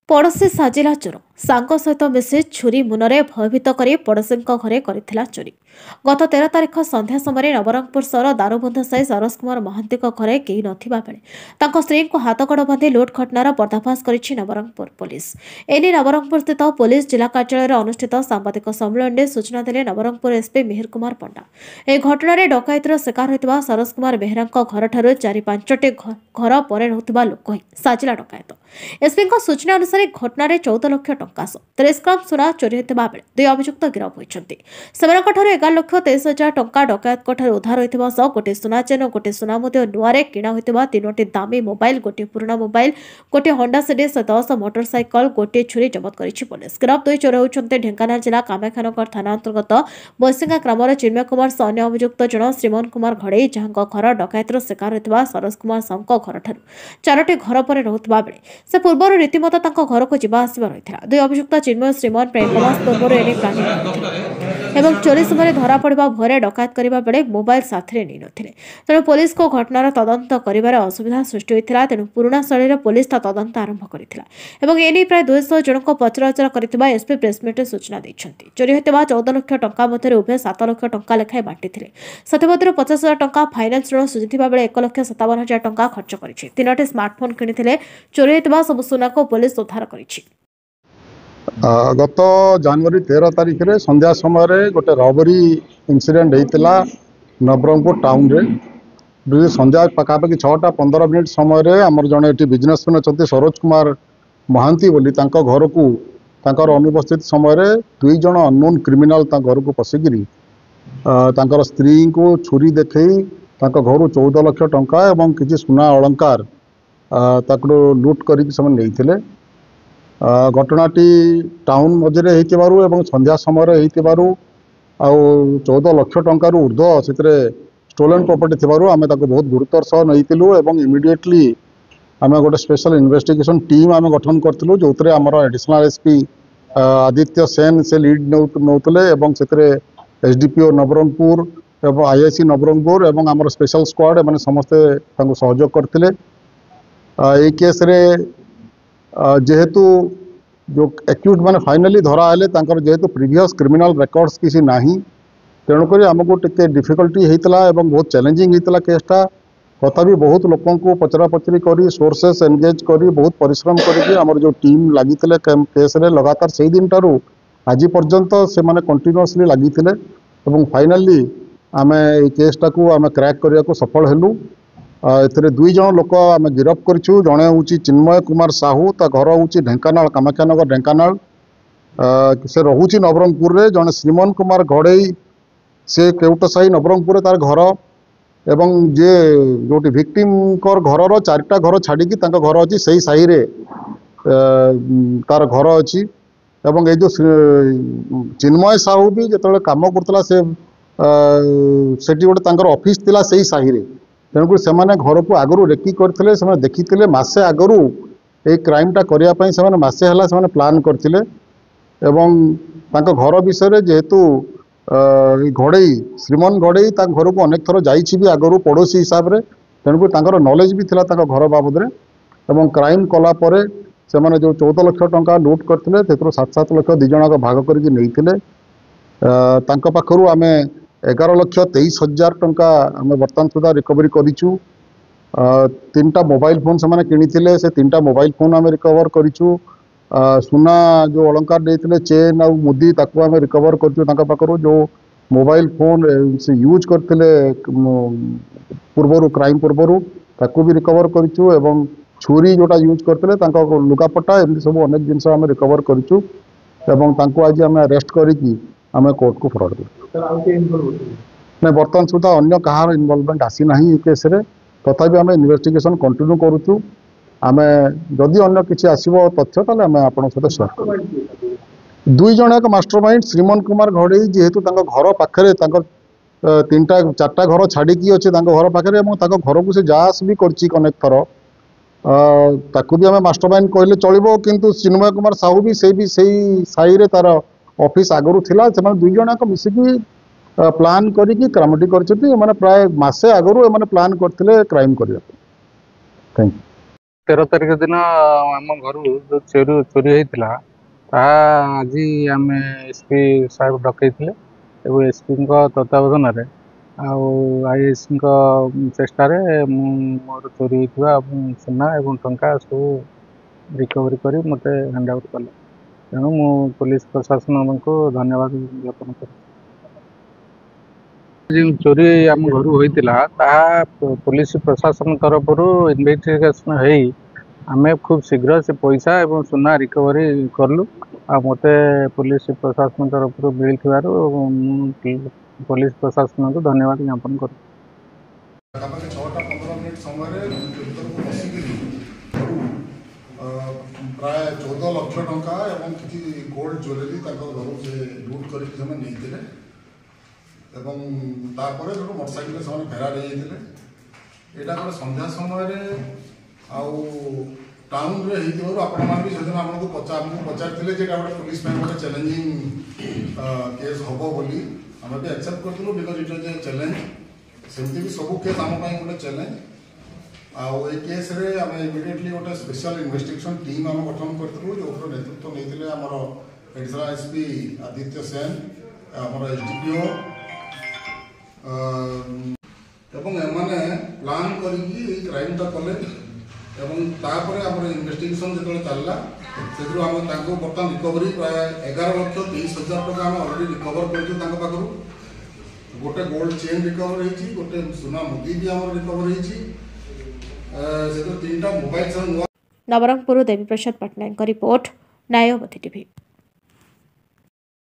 पड़ोशी साजिला चोर सांग सहित मिसी छुरी मुନରେ भयभीत କରି ପଡ଼ୋଶୀଙ୍କ ଘରେ କରିଥିଲା ଚୋରି। ଗତ 13 ତାରିଖ ସନ୍ଧ୍ୟା ସମୟରେ ନବରଙ୍ଗପୁର ସହର ଦାରୁବନ୍ଧ ସାହି ସରୋଜ କୁମାର ମହାନ୍ତିଙ୍କ ଘରେ କେହି ନଥିବା ବେଳେ ତାଙ୍କ ସ୍ତ୍ରୀଙ୍କୁ ହାତକଡ଼ ବାନ୍ଧି ଲୁଟ୍ ଘଟଣାର ପର୍ଦ୍ଦାଫାଶ କରିଛି ନବରଙ୍ଗପୁର ପୋଲିସ। ଏନେଇ ନବରଙ୍ଗପୁର ସ୍ଥିତ ପୋଲିସ ଜିଲ୍ଲା କାର୍ଯ୍ୟାଳୟରେ ଅନୁଷ୍ଠିତ ସାମ୍ବାଦିକ ସମ୍ମିଳନୀରେ ସୂଚନା ଦେଲେ ନବରଙ୍ଗପୁର ଏସ୍ପି ମିହିର କୁମାର ପଣ୍ଡା। ଏହି ଘଟଣାରେ ଡକାୟତିର ଶିକାର ହୋଇଥିବା ସରୋଜ କୁମାର ବେହେରାଙ୍କ ଘରଠାରୁ 4-5ଟି ଘର ପରେ ରହୁଥିବା ଲୋକ ହିଁ ସାଜିଲା ଡକାୟତ। ଏସ୍ପିଙ୍କ ସୂଚନା ଅନୁସାରେ ଘଟଣାରେ 14 ଲକ୍ଷ ଟଙ୍କା 30 ଗ୍ରାମ ସୁନା ଚୋରି ହୋଇଥିବା ବେଳେ 2 ଅଭିଯୁକ୍ତ ଗିରଫ ହୋଇଛନ୍ତି। ସେମାନଙ୍କଠାରୁ 11,23,000 ଟଙ୍କା ଡକାୟତଙ୍କଠାରୁ ଉଦ୍ଧାର ହୋଇଥିବା ସହ ଗୋଟିଏ ସୁନା ଚେନ୍ ଓ ଗୋଟିଏ ସୁନା ମୁଦି ନୂଆରେ କିଣା ହୋଇଥିବା 3ଟି ଦାମୀ ମୋବାଇଲ, ଗୋଟିଏ ପୁରୁଣା ମୋବାଇଲ, ଗୋଟିଏ ହଣ୍ଡା ସିଟି 110 ମୋଟରସାଇକେଲ, ଗୋଟିଏ ଛୁରୀ ଜବତ କରିଛି ପୋଲିସ। ଗିରଫ ଦୁଇ ଚୋର ହେଉଛନ୍ତି ଢେଙ୍କାନାଳ ଜିଲ୍ଲା କାମାକ୍ଷାନଗର ଥାନା ଅନ୍ତର୍ଗତ ବୈସିଙ୍ଗା ଗ୍ରାମର ଚିନ୍ମୟ କୁମାର ସହ ଅନ୍ୟ ଅଭିଯୁକ୍ତ ଜଣ ଶ୍ରୀମୋହନ କୁମାର ଘଡ଼େଇ, ଯାହାଙ୍କ ଘର ଡକାୟତିର ଶିକାର ହୋଇଥିବା ସରୋଜ କୁମାର ସାହୁଙ୍କ ଘରଠାରୁ 4ଟି ଘର ପରେ ରହୁଥିବା ବେଳେ ସେ ପୂର୍ବରୁ ରୀତିମତ ତାଙ୍କ ଘରକୁ ଯିବା ଆସିବା ରହିଥିଲା। ଦୁଇ ଅଭିଯୁକ୍ତ ଚିନ୍ମୟ ଶ୍ରୀମୋହନ ପ୍ରାୟ 1 ମାସ ପୂର୍ବରୁ ଏନେଇ ପ୍ଲାନିଂ କରିଥିଲେ ଏବଂ ଚୋରି ସମୟରେ ଧରାପଡ଼ିବା ଭୟରେ ଡକାୟତ କରିବା ବେଳେ ମୋବାଇଲ ସାଥିରେ ନେଇନଥିଲେ। ତେଣୁ ପୋଲିସକୁ ଘଟଣାର ତଦନ୍ତ କରିବାରେ ଅସୁବିଧା ସୃଷ୍ଟି ହୋଇଥିଲା। ତେଣୁ ପୁରୁଣା ଶୈଳୀରେ ପୋଲିସ ତଦନ୍ତ ଆରମ୍ଭ କରିଥିଲା ଏବଂ ଏନେଇ ପ୍ରାୟ 200 ଜଣଙ୍କୁ ପଚରାଉଚରା କରିଥିବା ଏସ୍ପି ପ୍ରେସମିଟ୍ରେ ସୂଚନା ଦେଇଛନ୍ତି। ଚୋରି ହୋଇଥିବା 14 ଲକ୍ଷ ଟଙ୍କା ମଧ୍ୟରେ ଉଭୟ 7 ଲକ୍ଷ ଟଙ୍କା ଲେଖାଏଁ ବାଣ୍ଟିଥିଲେ। ସେଥିମଧ୍ୟରୁ 50,000 ଟଙ୍କା ଫାଇନାନ୍ସ ଋଣ ସୁଝିଥିବା ବେଳେ 1,57,000 ଟଙ୍କା ଖର୍ଚ୍ଚ କରିଛି। 3ଟି ସ୍ମାର୍ଟଫୋନ୍ କିଣିଥିଲେ। ଚୋରି ହୋଇଥିବା ସବୁ ସୁନାକୁ ପୋଲିସ ଉଦ୍ଧାର କରିଛି। गत जनवरी 13 तारिख रे संध्या समय गोटे रबरी इनसीडेंट होता नवरंगपुर टाउन रे संध्या पखापाखि 6:15 समय आमर जड़े ये बिजनेसमैन अच्छा सरोज कुमार महांती बोली घर को अनुपस्थित समय 2 जन अननोन क्रिमिनाल घर को पशिकी स्त्री को छुरी देखई घर 14 लक्ष टंका एवं किसी सुना अलंकार लुट कर घटनाटी टाउन मझे एवं संध्या समय हो 14 लक्ष टंकार ऊर्ध्व से स्टोलन प्रॉपर्टी थी आम बहुत गुरुतर सह नहीं इमिडिएटली आम गोटे स्पेशल इन्वेस्टिगेशन टीम आम गठन करूँ जो आमर एडिशनल एसपी आदित्य सेन से लीड नौते से एसडीपीओ नवरंगपुर एवं आईआईसी नवरंगपुर एवं आमर स्पेशल स्क्वाड एम समस्ते सहयोग करते केस रे जेहेतु जो एक्यूज मैंने फाइनाली धरा है जेहेतु प्रीवियस क्रिमिनल रिकॉर्ड्स किसी ना तेणुक आमको टे डिफिकल्टी होता है बहुत चैलेंजिंग होता केसटा तथापि बहुत लोक पचरा पचरी कर सोर्सेस एंगेज कर बहुत परिश्रम कर जो टीम लगी केस रे लगातार से दिन टारू आज पर्यंत से माने कंटिन्यूअसली लगी फाइनाली आम केसटा को आम क्रैक करने को सफल हेलु। ए 2 जन लोक आम गिरफ करूँ जड़े हूँ चिन्मय कुमार साहू घर हूँ ढेंकानाल कामाक्षानगर ढेंकानाल से रोचे नवरंगपुर रे जड़े श्रीमोहन कुमार घड़ई से केवटसाही नवरंगपुर तार घर एवं जे जो विक्टिम घर 4टा घर छाड़ी घर अच्छी से साही रे तार घर अच्छी एवं ये जो चिन्मय साहू भी जो कम करता से गोटे ऑफिस थिला से साही रे तेणुक से घर को आगु रेकी करते देखी मसे आगु ये क्राइमटा करने से मसे है प्लान करते घर विषय जेहेतु घड़ई श्रीमोहन घड़ई घर को अनेक थर जाइए आगु पड़ोशी हिसाब से तेणुक नॉलेज भी था घर बाबद में क्राइम कलापर से जो 14 लक्ष टंका लुट करते 7-7 लक्ष 2 जन भाग करके पाखु आम 11,23,000 टंका आम बर्तमान सुधा रिकवरी करूँ। 3टा मोबाइल फोन से किनी से 3टा मोबाइल फोन आम रिकवर करूँ। सुना जो अलंकार देते चेन आ मुदी ताकू आम रिकवर करूँ जो मोबाइल फोन से यूज करते पूर्वर क्राइम पूर्वर ताकू भी रिकवर करूँ एवं छुरी जोटा यूज करते लुगापटा एमती सब अनेक जिनस आम रिकवर करूँ आज आम अरेस्ट करके आम कोर्ट को फरवर्ड करूँ। नहीं बर्तमान सुधा अन्य कहार इनवॉल्वमेंट आसी ना केस रे तथापि आम इन्वेस्टिगेशन कंटिन्यू करूँ आम जदि अन्य किसी आसो तथ्य ताले आम आपन सहित शेयर करूँ। 2 जन एक मास्टरमाइंड श्रीमोहन कुमार घड़ई जेहेतु घर पाखे 3-4टा घर छाड़ी अच्छे घर पाखे घर को से जास भी करनेक थर ताकू भी आम मास्टरमाइंड कहले चलो किंतु चिन्मय कुमार साहू भी साही रे तार ऑफिस आगु थिला 2 जन मिसिकी प्लान करी क्रामटी कर प्राय मसे आगु प्लान करते क्राइम करने। Thank you. 13 तारिख दिन आम घर जो चोरी होता आज आम एसपी साहेब डकई एसपी तत्वावधान आईएस चेष्टार मोर चोरी होता सुना और टंका सब रिकवरी कर मत हैंड आउट कले तेणु मु पुलिस प्रशासन को धन्यवाद ज्ञापन कर चोरी आम घर होता पुलिस प्रशासन तरफ इन्वेस्टिगेशन आम खूब शीघ्र से पैसा और सुना रिकवरी कलु आ मत पुलिस प्रशासन तरफ मिल पुलिस प्रशासन को धन्यवाद ज्ञापन कर प्राय 14 लाख टंका एवं किसी गोल्ड ज्वेलरी घर से लुट कर मोटरसाइकिल से फेरार होते यहाँ संध्या समय टाउन आपण भी आपको पचार गोटे पुलिस गोटे चैलेंजिंग केस हम बोली आम भी एक्सेप्ट करूँ because it was a challenge सेमती भी सब केस आम गोटे चैलेंज आउ केस रे आम इमिडिएटली गोटे स्पेशल इन्वेस्टिगेशन टीम आम गठन करूँ जो नेतृत्व नहीं आमर एडिशनल एसपी आदित्य सेन आमर एसडीपीओ एमाने प्लान करी क्राइमटा कले आम इन्वेस्टिगेशन जो चलला से बर्तमान रिकवरी प्राय 11,23,000 टका अलरेडी रिकवर कर गोटे गोल्ड चेन रिकवर होती गोटे सुना मुदी भी आम रिकवर होती 3टा mobile. Nabarangpur Devi Prasad Patnaik report न्यायवती TV.